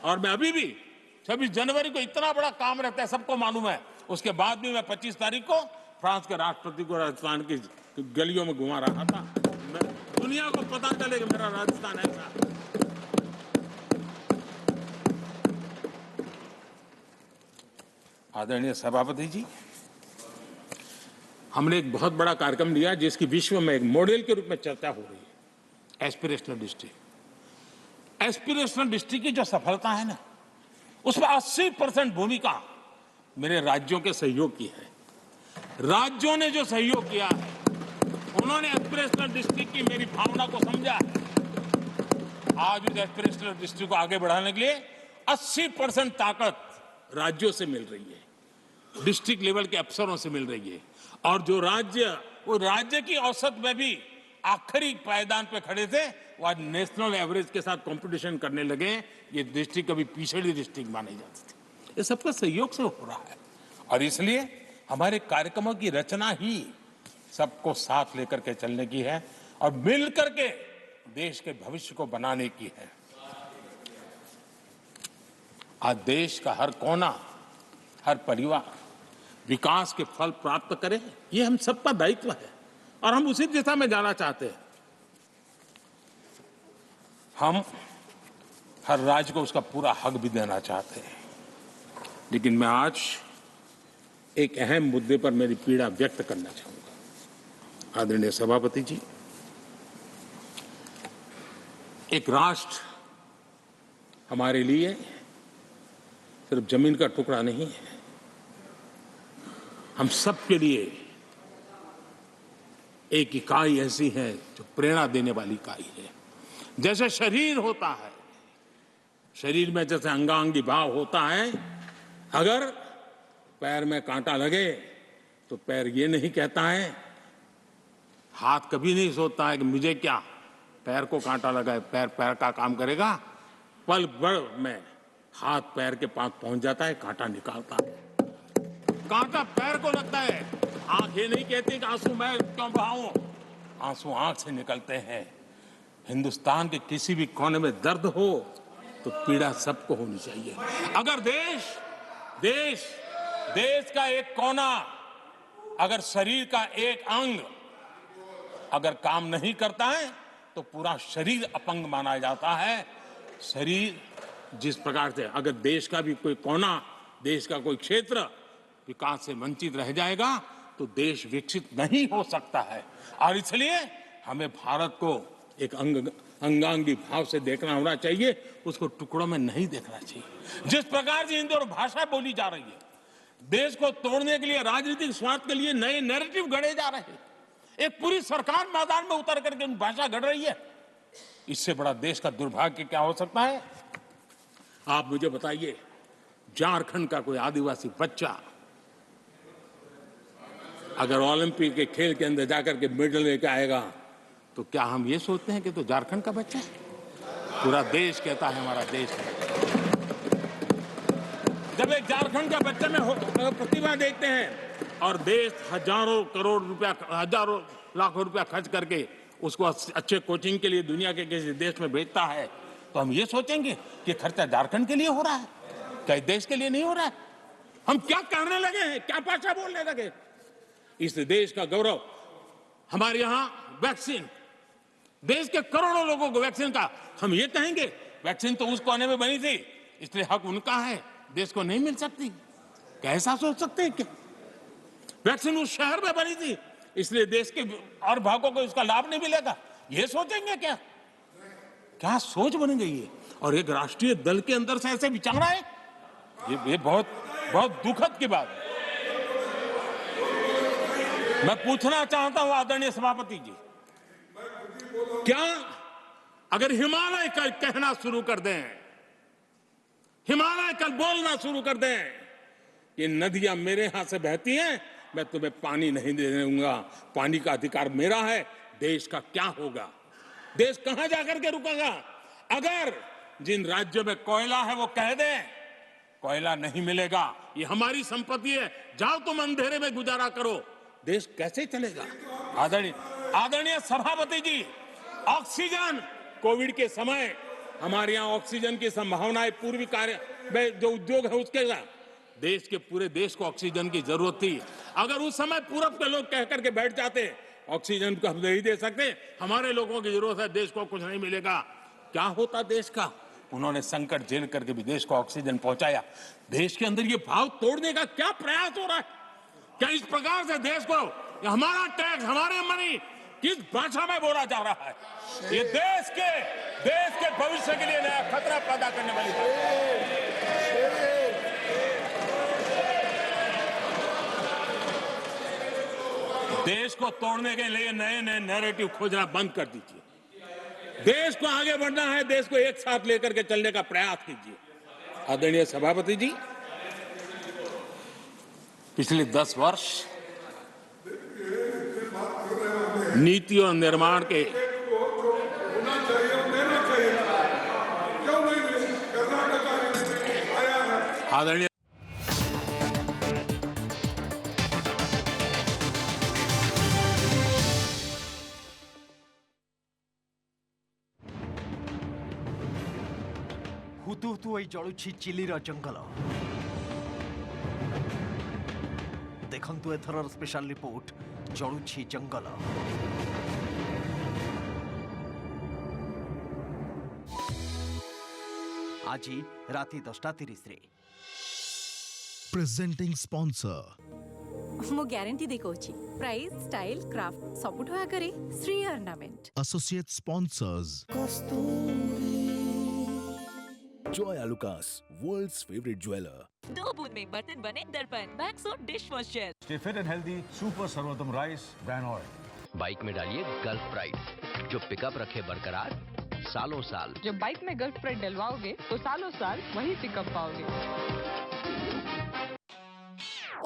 और मैं अभी भी 26 जनवरी को इतना बड़ा काम रहता है, सबको मालूम है। उसके बाद भी मैं 25 तारीख को फ्रांस के राष्ट्रपति को राजस्थान की गलियों में घुमा रहा था। दुनिया को पता चले कि मेरा राजस्थान ऐसा। आदरणीय सभापति जी, हमने एक बहुत बड़ा कार्यक्रम लिया जिसकी विश्व में एक मॉडल के रूप में चर्चा हो रही है, एस्पिरेशनल डिस्ट्रिक्ट। एस्पिरेशनल डिस्ट्रिक्ट की जो सफलता है ना, उसमें 80% भूमिका मेरे राज्यों के सहयोग की है। राज्यों ने जो सहयोग किया है, उन्होंने एस्पिरेशनल डिस्ट्रिक्ट की मेरी भावना को समझा है। आज उस एस्पिरेशनल डिस्ट्रिक्ट को आगे बढ़ाने के लिए 80% ताकत राज्यों से मिल रही है, डिस्ट्रिक्ट लेवल के अफसरों से मिल रही है। और जो राज्य, वो राज्य की औसत में भी आखिरी पायदान पे खड़े थे, वो आज नेशनल एवरेज के साथ कंपटीशन करने लगे। ये डिस्ट्रिक्ट कभी पिछड़ी डिस्ट्रिक्ट मानी जाती थी। ये सबका सहयोग से हो रहा है और इसलिए हमारे कार्यक्रमों की रचना ही सबको साथ लेकर के चलने की है और मिल करके देश के भविष्य को बनाने की है। आज देश का हर कोना, हर परिवार विकास के फल प्राप्त करे, ये हम सबका दायित्व है और हम उसी दिशा में जाना चाहते हैं। हम हर राज्य को उसका पूरा हक भी देना चाहते हैं, लेकिन मैं आज एक अहम मुद्दे पर मेरी पीड़ा व्यक्त करना चाहूंगा। आदरणीय सभापति जी, एक राष्ट्र हमारे लिए सिर्फ जमीन का टुकड़ा नहीं है, हम सब के लिए एक इकाई ऐसी है जो प्रेरणा देने वाली इकाई है। जैसे शरीर होता है, शरीर में जैसे अंगांगी भाव होता है, अगर पैर में कांटा लगे तो पैर ये नहीं कहता है, हाथ कभी नहीं सोचता है कि मुझे क्या, पैर को कांटा लगा है, पैर पैर का काम करेगा। पल भर में हाथ पैर के पास पहुंच जाता है, कांटा निकालता है। कांटा पैर को लगता है, आंख ये नहीं कहती कि आंसू मैं क्यों बहाऊं, आंसू आंख से निकलते हैं। हिंदुस्तान के किसी भी कोने में दर्द हो तो पीड़ा सबको होनी चाहिए। अगर देश का एक कोना, अगर शरीर का एक अंग अगर काम नहीं करता है तो पूरा शरीर अपंग माना जाता है। शरीर जिस प्रकार से, अगर देश का भी कोई कोना, देश का कोई क्षेत्र विकास से वंचित रह जाएगा तो देश विकसित नहीं हो सकता है। और इसलिए हमें भारत को एक अंगांगी भाव से देखना होना चाहिए, उसको टुकड़ों में नहीं देखना चाहिए। जिस प्रकार से हिंदी और भाषा बोली जा रही है, देश को तोड़ने के लिए, राजनीतिक स्वार्थ के लिए नए नैरेटिव गढ़े जा रहे हैं। एक पूरी सरकार मैदान में उतर करके भाषा गढ़ रही है। इससे बड़ा देश का दुर्भाग्य क्या हो सकता है? आप मुझे बताइए, झारखंड का कोई आदिवासी बच्चा अगर ओलंपिक के खेल के अंदर जाकर के मेडल लेकर आएगा तो क्या हम ये सोचते हैं कि तो झारखंड का बच्चा है? पूरा देश कहता है हमारा देश है। जब एक झारखंड का बच्चे में प्रतिभा देखते हैं और देश हजारों करोड़ रुपया, हजारों लाखों रुपया खर्च करके उसको अच्छे कोचिंग के लिए दुनिया के किसी देश में भेजता है, तो हम ये सोचेंगे कि खर्चा झारखंड के लिए हो रहा है, क्या देश के लिए नहीं हो रहा है? हम क्या कहने लगे हैं, क्या भाषा बोलने लगे? इस देश का गौरव, हमारे यहां वैक्सीन, देश के करोड़ों लोगों को वैक्सीन का, हम ये कहेंगे वैक्सीन तो उस कोने में बनी थी इसलिए हक उनका है, देश को नहीं मिल सकती? कैसा सोच सकते हैं? क्या वैक्सीन उस शहर में बनी थी इसलिए देश के और भागों को इसका लाभ नहीं मिलेगा? ये सोचेंगे क्या? क्या सोच बन गई है? और एक राष्ट्रीय दल के अंदर से ऐसे विचार है, ये बहुत बहुत दुखद की बात है। मैं पूछना चाहता हूं आदरणीय सभापति जी, क्या अगर हिमालय कल कहना शुरू कर दें, हिमालय कल बोलना शुरू कर दें, ये नदियां मेरे यहां से बहती हैं, मैं तुम्हें पानी नहीं दे दूंगा, पानी का अधिकार मेरा है, देश का क्या होगा? देश कहां जाकर के रुकेगा? अगर जिन राज्यों में कोयला है वो कह दें कोयला नहीं मिलेगा, ये हमारी संपत्ति है, जाओ तुम अंधेरे में गुजारा करो, देश कैसे चलेगा? आदरणीय सभापति जी, ऑक्सीजन कोविड के समय हमारे यहाँ ऑक्सीजन की संभावनाएं पूर्वी कार्य में जो उद्योग है उसके साथ देश के पूरे देश को ऑक्सीजन की जरूरत थी। अगर उस समय पूरब के लोग कह करके बैठ जाते ऑक्सीजन को हम नहीं दे सकते, हमारे लोगों की जरूरत है, देश को कुछ नहीं मिलेगा, क्या होता देश का? उन्होंने संकट झेल करके भी देश को ऑक्सीजन पहुंचाया। देश के अंदर ये भाव तोड़ने का क्या प्रयास हो रहा है? क्या इस प्रकार से देश को हमारा टैक्स, हमारे मनी किस भाषा में बोला जा रहा है? ये देश के भविष्य के लिए नया खतरा पैदा करने वाली बात है। देश को तोड़ने के लिए नए नए नैरेटिव खोजना बंद कर दीजिए। देश को आगे बढ़ना है, देश को एक साथ लेकर के चलने का प्रयास कीजिए। आदरणीय सभापति जी, पिछले 10 वर्ष नीति और निर्माण के आदरणीय हुतु हुतु होई जळुछि चिलीर जंगल। देखंतु एथरर स्पेशल रिपोर्ट जळुछि जंगल। आज राति 10:30 रे प्रेजेंटिंग स्पॉन्सर मो ग्यारंटी देखौछि प्राइस स्टाइल क्राफ्ट सबुठ आगरे Shri ornament associate sponsors Joya Lucas, world's favorite jeweler. 2 बूंद में बर्तन बने दर्पण Maxo dish wash jail. Stay fit and healthy, Super Sarvatam Rice Bran Oil. Bike में डालिए गल्फ प्राइड जो पिकअप रखे बरकरार सालों साल। जब बाइक में गल्फ प्राइड डलवाओगे तो सालों साल वही पिकअप पाओगे।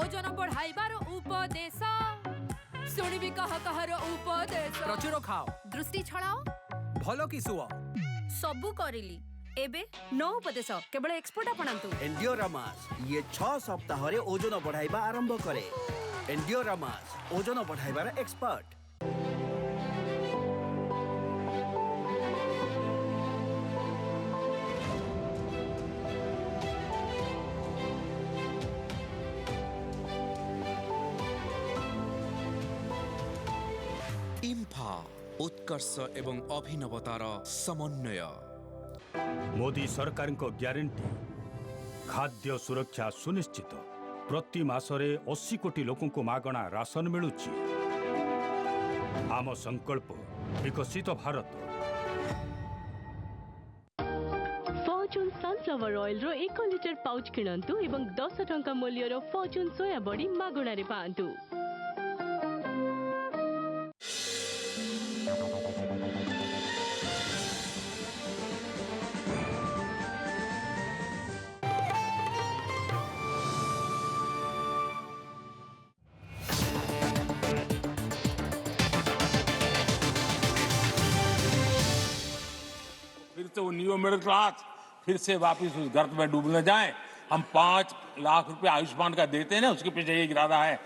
ओजन बढ़ाइबार उपदेश सुनिबि कहर उपदेश प्रचुर खाओ दृष्टि छड़ाओ भलो कि सुओ सबु करिली एबे नो उपदेश केवल एक्सपर्ट अपनांतु। एंडियोरामास ये 6 सप्ताह रे ओजन बढ़ाइबा आरंभ करे। एंडियोरामास ओजन बढ़ाइबार एक्सपर्ट। इम्फा उत्कर्ष एवं अभिनवतार समन्वय। मोदी सरकार को ग्यारंटी खाद्य सुरक्षा सुनिश्चित। प्रति मासरे 80 कोटी लोकों को मागणा राशन मिलुची। आम संकल्प विकसित भारत। फॉर्चून सनफ्लावर ऑयल रो 1 लिटर पाउच किणंतु एवं 10 टंका मूल्य रो फॉर्चून सोया बड़ी मागणा रे पांतु। फिर से वो न्यू मिडिल क्लास फिर से वापस उस गर्त में डूबने जाए। हम 5 लाख रुपए आयुष्मान का देते हैं ना, उसके पीछे ये इरादा है।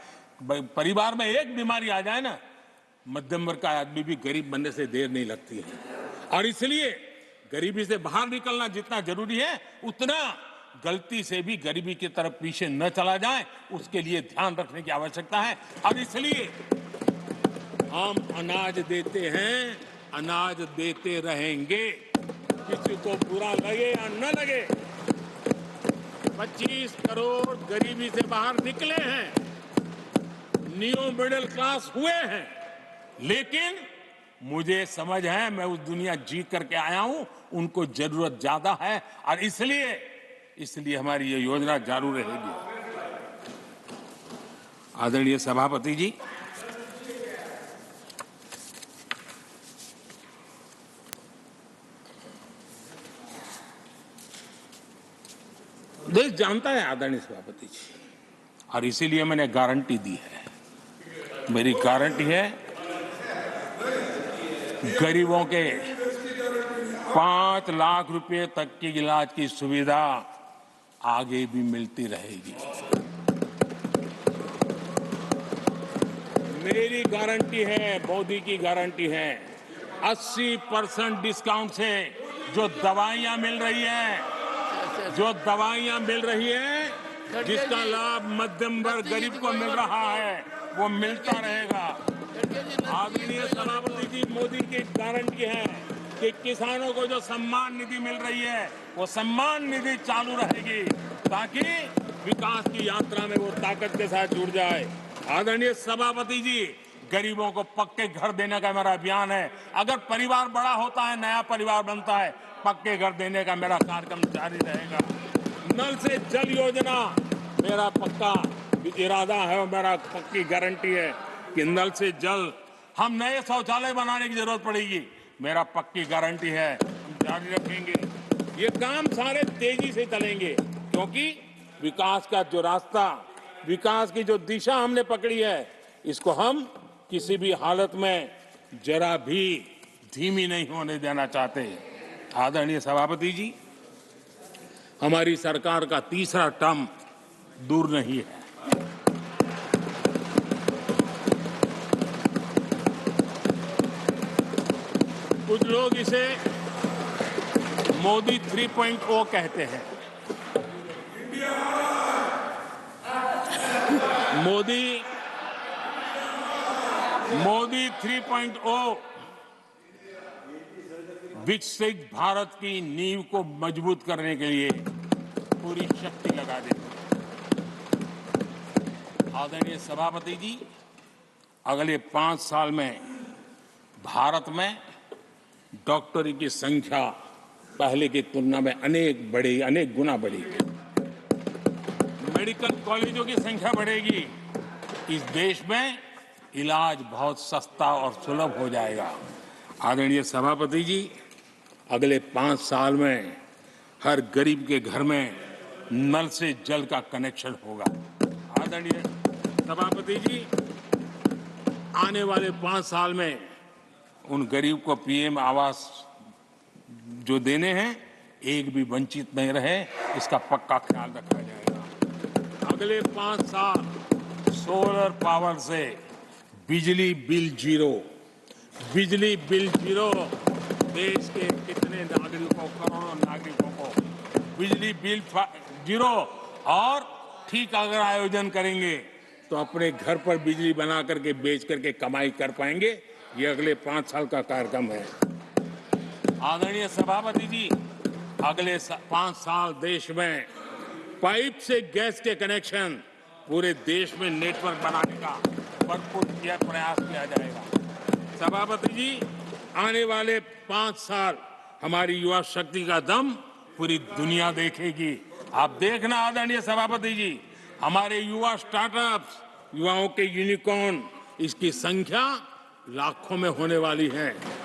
परिवार में एक बीमारी आ जाए ना, मध्यम वर्ग का आदमी भी गरीब बनने से देर नहीं लगती है। और इसलिए गरीबी से बाहर निकलना जितना जरूरी है, उतना गलती से भी गरीबी की तरफ पीछे न चला जाए, उसके लिए ध्यान रखने की आवश्यकता है। और इसलिए हम अनाज देते हैं, अनाज देते रहेंगे, किसी को बुरा लगे या न लगे। 25 करोड़ गरीबी से बाहर निकले हैं, न्यू मिडिल क्लास हुए हैं, लेकिन मुझे समझ है, मैं उस दुनिया जीत करके आया हूं, उनको जरूरत ज्यादा है। और इसलिए हमारी ये योजना जारी रहेगी। आदरणीय सभापति जी, देश जानता है आदरणीय सभापति जी, और इसीलिए मैंने गारंटी दी है। मेरी गारंटी है, गरीबों के 5 लाख रुपए तक की इलाज की सुविधा आगे भी मिलती रहेगी। मेरी गारंटी है, मोदी की गारंटी है, 80% डिस्काउंट से जो दवाइयां मिल रही हैं, जिसका लाभ मध्यम वर्ग गरीब को मिल रहा है, वो मिलता रहेगा। आदरणीय सभापति जी, मोदी की गारंटी है कि किसानों को जो सम्मान निधि मिल रही है, वो सम्मान निधि चालू रहेगी ताकि विकास की यात्रा में वो ताकत के साथ जुड़ जाए। आदरणीय सभापति जी, गरीबों को पक्के घर देने का मेरा अभियान है। अगर परिवार बड़ा होता है, नया परिवार बनता है, पक्के घर देने का मेरा कार्यक्रम जारी रहेगा। नल से जल योजना मेरा पक्का इरादा है और मेरा पक्की गारंटी है कि नल से जल, हम नए शौचालय बनाने की जरूरत पड़ेगी, मेरा पक्की गारंटी है, हम जारी रखेंगे। ये काम सारे तेजी से चलेंगे क्योंकि विकास का जो रास्ता, विकास की जो दिशा हमने पकड़ी है, इसको हम किसी भी हालत में जरा भी धीमी नहीं होने देना चाहते। आदरणीय सभापति जी, हमारी सरकार का तीसरा टर्म दूर नहीं है। कुछ लोग इसे मोदी 3.0 कहते हैं। मोदी 3.0 विकसित भारत की नींव को मजबूत करने के लिए पूरी शक्ति लगा देंगे। आदरणीय सभापति जी, अगले 5 साल में भारत में डॉक्टरी की संख्या पहले की तुलना में अनेक गुना बढ़ेगी। मेडिकल कॉलेजों की संख्या बढ़ेगी। इस देश में इलाज बहुत सस्ता और सुलभ हो जाएगा। आदरणीय सभापति जी, अगले 5 साल में हर गरीब के घर में नल से जल का कनेक्शन होगा। आदरणीय सभापति जी, आने वाले 5 साल में उन गरीब को पीएम आवास जो देने हैं, एक भी वंचित नहीं रहे, इसका पक्का ख्याल रखा जाएगा। अगले 5 साल सोलर पावर से बिजली बिल जीरो, देश के कितने नागरिकों, करोड़ों नागरिकों को बिजली बिल जीरो। और ठीक अगर आयोजन करेंगे तो अपने घर पर बिजली बना करके बेच करके कमाई कर पाएंगे। ये अगले 5 साल का कार्यक्रम है। आदरणीय सभापति जी, अगले 5 साल देश में पाइप से गैस के कनेक्शन, पूरे देश में नेटवर्क बनाने का भरपूर प्रयास किया जाएगा। सभापति जी, आने वाले 5 साल हमारी युवा शक्ति का दम पूरी दुनिया देखेगी। आप देखना आदरणीय सभापति जी, हमारे युवा स्टार्टअप्स, युवाओं के यूनिकॉर्न, इसकी संख्या लाखों में होने वाली है।